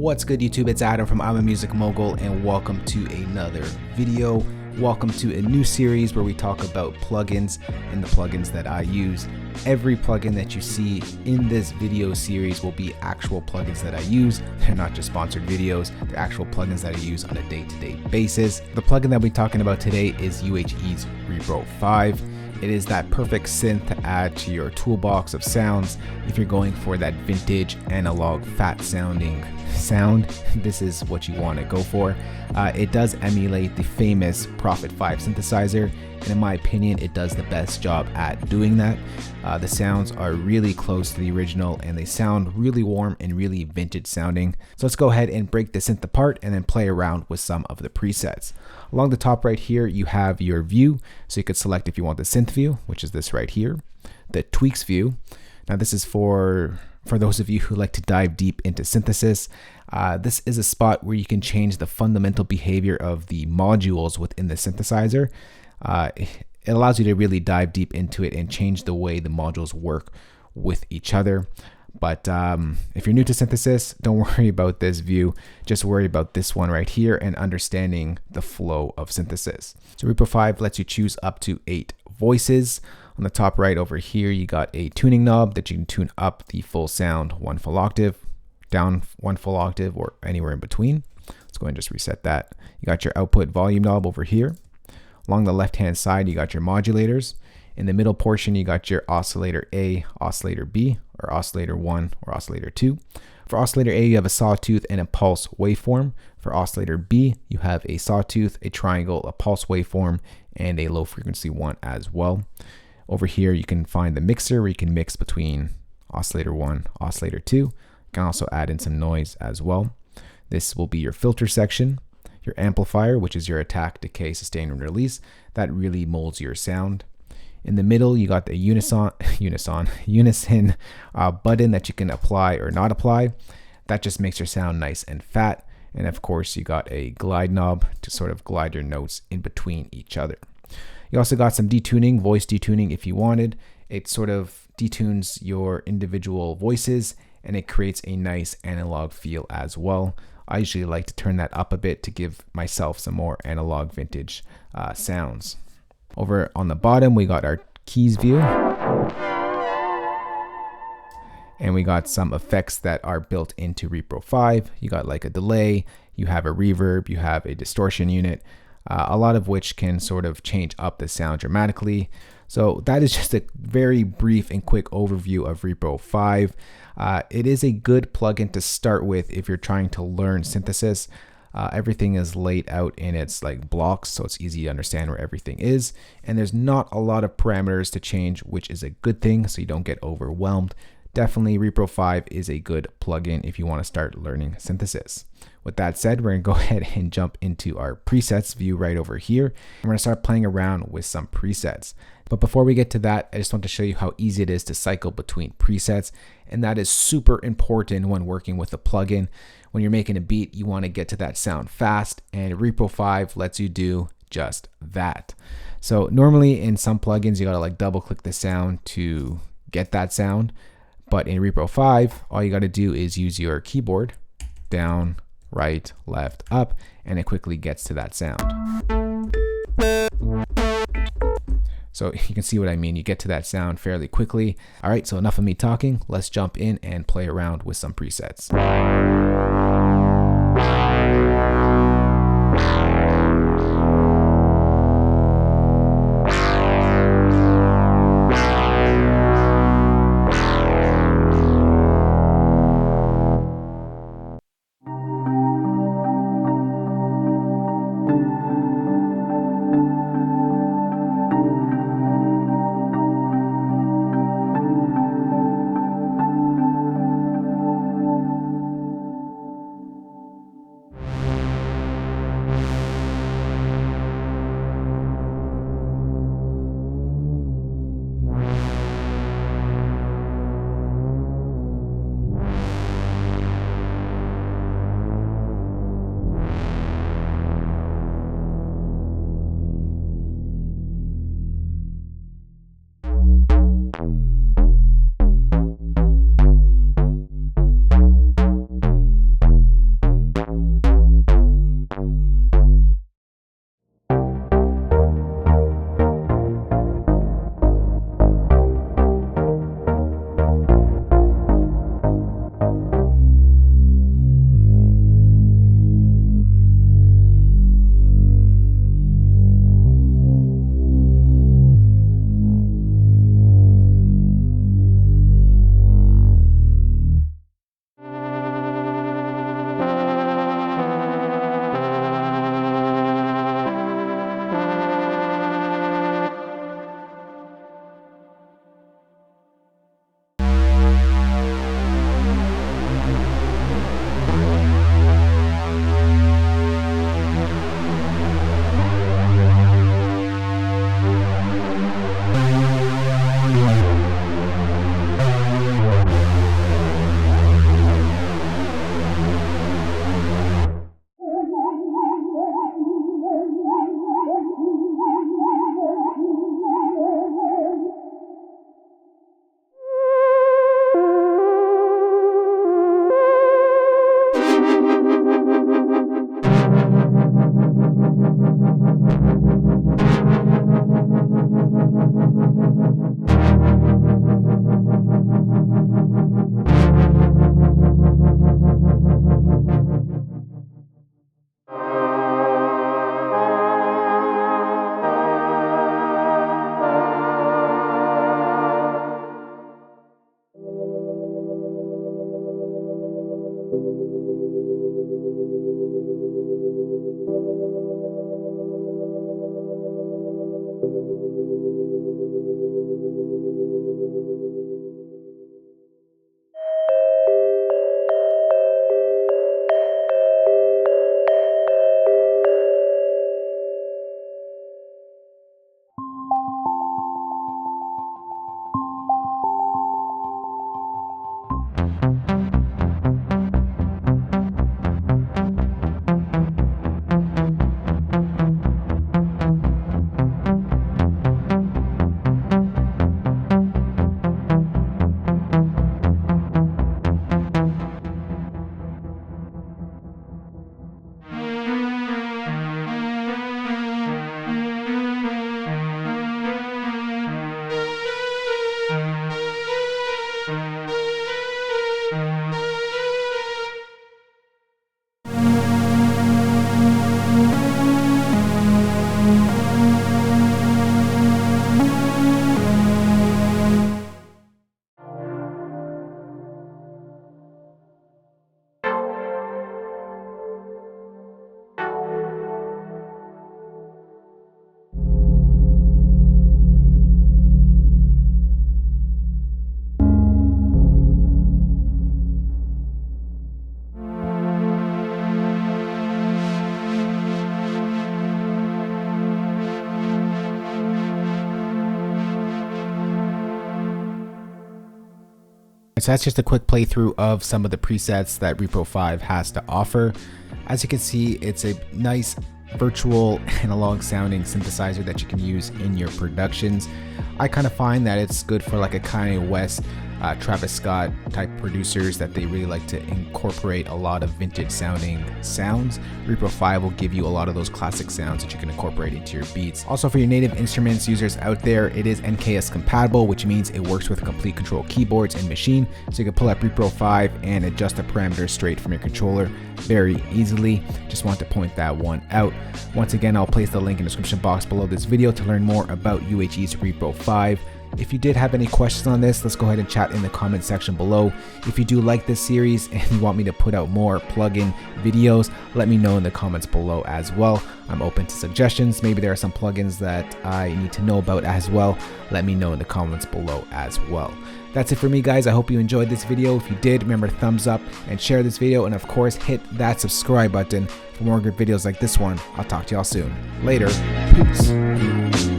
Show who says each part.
Speaker 1: What's good, YouTube? It's Adam from I'm a Music Mogul, and welcome to another video. Welcome to a new series where we talk about plugins and the plugins that I use. Every plugin that you see in this video series will be actual plugins that I use. They're not just sponsored videos, they're actual plugins that I use on a day-to-day basis. The plugin that we're talking about today is UHE's Repro 5. It is that perfect synth to add to your toolbox of sounds if you're going for that vintage analog fat sounding sound. This is what you want to go for. It does emulate the famous Prophet 5 synthesizer, and in my opinion it does the best job at doing that. The sounds are really close to the original and they sound really warm and really vintage sounding. So let's go ahead and break the synth apart and then play around with some of the presets. Along the top right here you have your view, so you could select if you want the synth view, which is this right here, the tweaks view. Now this is for those of you who like to dive deep into synthesis. This is a spot where you can change the fundamental behavior of the modules within the synthesizer. It allows you to really dive deep into it and change the way the modules work with each other. But if you're new to synthesis, don't worry about this view. Just worry about this one right here and understanding the flow of synthesis. So Repro 5 lets you choose up to 8 voices. On the top right over here, you got a tuning knob that you can tune up the full sound 1 full octave, down 1 full octave, or anywhere in between. Let's go ahead and just reset that. You got your output volume knob over here. Along the left-hand side, you got your modulators. In the middle portion, you got your oscillator A, oscillator B, or oscillator 1 or oscillator 2. For oscillator A, you have a sawtooth and a pulse waveform. For oscillator B, you have a sawtooth, a triangle, a pulse waveform, and a low frequency one as well. Over here, you can find the mixer where you can mix between oscillator 1, oscillator 2. You can also add in some noise as well. This will be your filter section. Your amplifier, which is your attack, decay, sustain, and release. That really molds your sound. In the middle, you got the unison button that you can apply or not apply. That just makes your sound nice and fat. And of course, you got a glide knob to sort of glide your notes in between each other. You also got some detuning, voice detuning if you wanted. It sort of detunes your individual voices and it creates a nice analog feel as well. I usually like to turn that up a bit to give myself some more analog vintage sounds. Over on the bottom, we got our keys view. And we got some effects that are built into Repro 5. You got like a delay, you have a reverb, you have a distortion unit, a lot of which can sort of change up the sound dramatically. So that is just a very brief and quick overview of Repro 5. It is a good plugin to start with if you're trying to learn synthesis. Everything is laid out in its like blocks, so it's easy to understand where everything is. And there's not a lot of parameters to change, which is a good thing, so you don't get overwhelmed. Definitely Repro 5 is a good plugin if you want to start learning synthesis. With that said, we're going to go ahead and jump into our presets view right over here. We're going to start playing around with some presets. But before we get to that, I just want to show you how easy it is to cycle between presets. And that is super important when working with a plugin. When you're making a beat, you want to get to that sound fast, and Repro 5 lets you do just that. So normally in some plugins, you got to like double click the sound to get that sound. But in Repro 5, all you got to do is use your keyboard, down, right, left, up, and it quickly gets to that sound. So you can see what I mean. You get to that sound fairly quickly. All right, so enough of me talking. Let's jump in and play around with some presets. So that's just a quick playthrough of some of the presets that Repro 5 has to offer. As you can see, it's a nice virtual analog sounding synthesizer that you can use in your productions. I kind of find that it's good for like a Kanye West, Travis Scott type producers that they really like to incorporate a lot of vintage sounding sounds. Repro 5 will give you a lot of those classic sounds that you can incorporate into your beats. Also, for your native instruments users out there, it is NKS compatible, which means it works with complete control keyboards and machine. So you can pull up Repro 5 and adjust the parameters straight from your controller very easily. Just want to point that one out. Once again, I'll place the link in the description box below this video to learn more about UHE's Repro 5. If you did have any questions on this, let's go ahead and chat in the comment section below. If you do like this series and you want me to put out more plugin videos, let me know in the comments below as well. I'm open to suggestions. Maybe there are some plugins that I need to know about as well. Let me know in the comments below as well. That's it for me, guys. I hope you enjoyed this video. If you did, remember to thumbs up and share this video, and of course hit that subscribe button for more good videos like this one. I'll talk to y'all soon. Later. Peace.